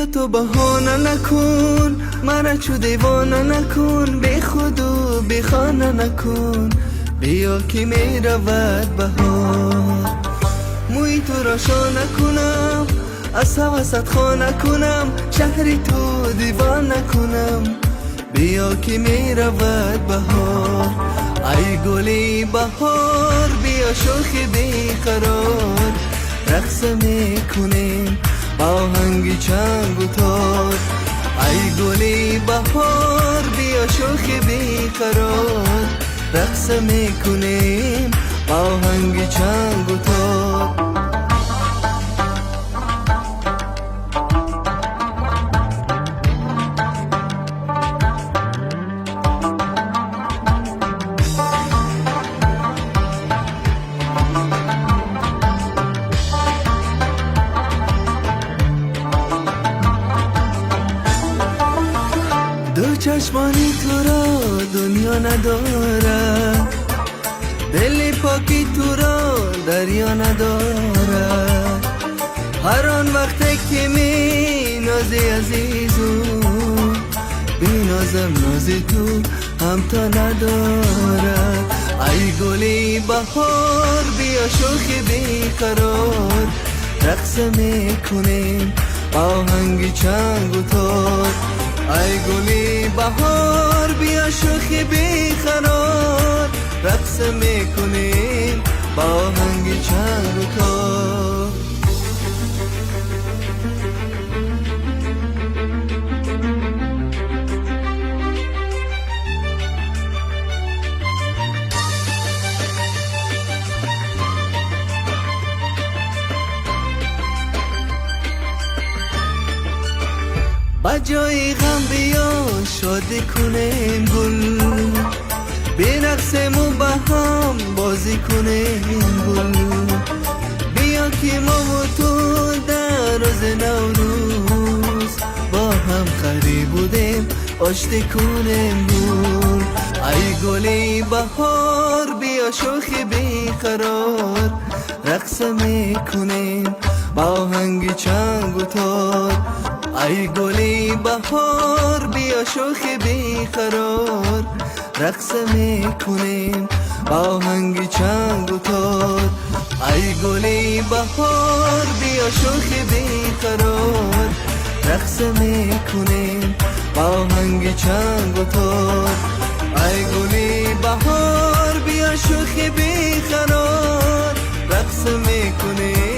بیا تو بهانه نکن، مرا چو دیوانه نکن، بی خود و بی خانه نکن. بیا که می رود بهار، موی تو را شانه کنم، از هوست خانه کنم، شهری تو دیوانه کنم. بیا که می رود بهار، ای گلی بهار، بیا شوخی بیقرار. رقص می کنیم با آهنگ چنگ و تار. ای گلی بهار، بیا شوخی بیقرار. رقص می کنیم با آهنگ چنگ و تار. دو چشمانی تو را دنیا نداره، دل پاکی تو را دریا نداره. هر آن وقت که می نازی عزیزو، بی نازم نازی تو هم تا نداره. ای گلی بهار، بیا شوخی بیقرار. رقص می کنیم با آهنگ چنگ و تار. ای گلی بهار، بیا شوخی بیقرار. رقص می کنیم با آهنگ چنگ و تار. بجای غم بیا شادی کنیم گل، برقصیم و با هم بازی کنیم گل. بیا که ما و تو در روز نوروز با هم خری بودیم آشتی کنیم گل. ای گلی بهار، بیا شوخی بیقرار. رقص می کنیم با آهنگ چنگ و تار. ای گلی بهار، بیا شوخی بیقرار. رقص می کنیم با آهنگ چنگ و تار. ای گلی بهار، بیا شوخی بیقرار. رقص می کنیم با آهنگ چنگ و تار. ای گلی بهار، بیا شوخی بیقرار. رقص می کنیم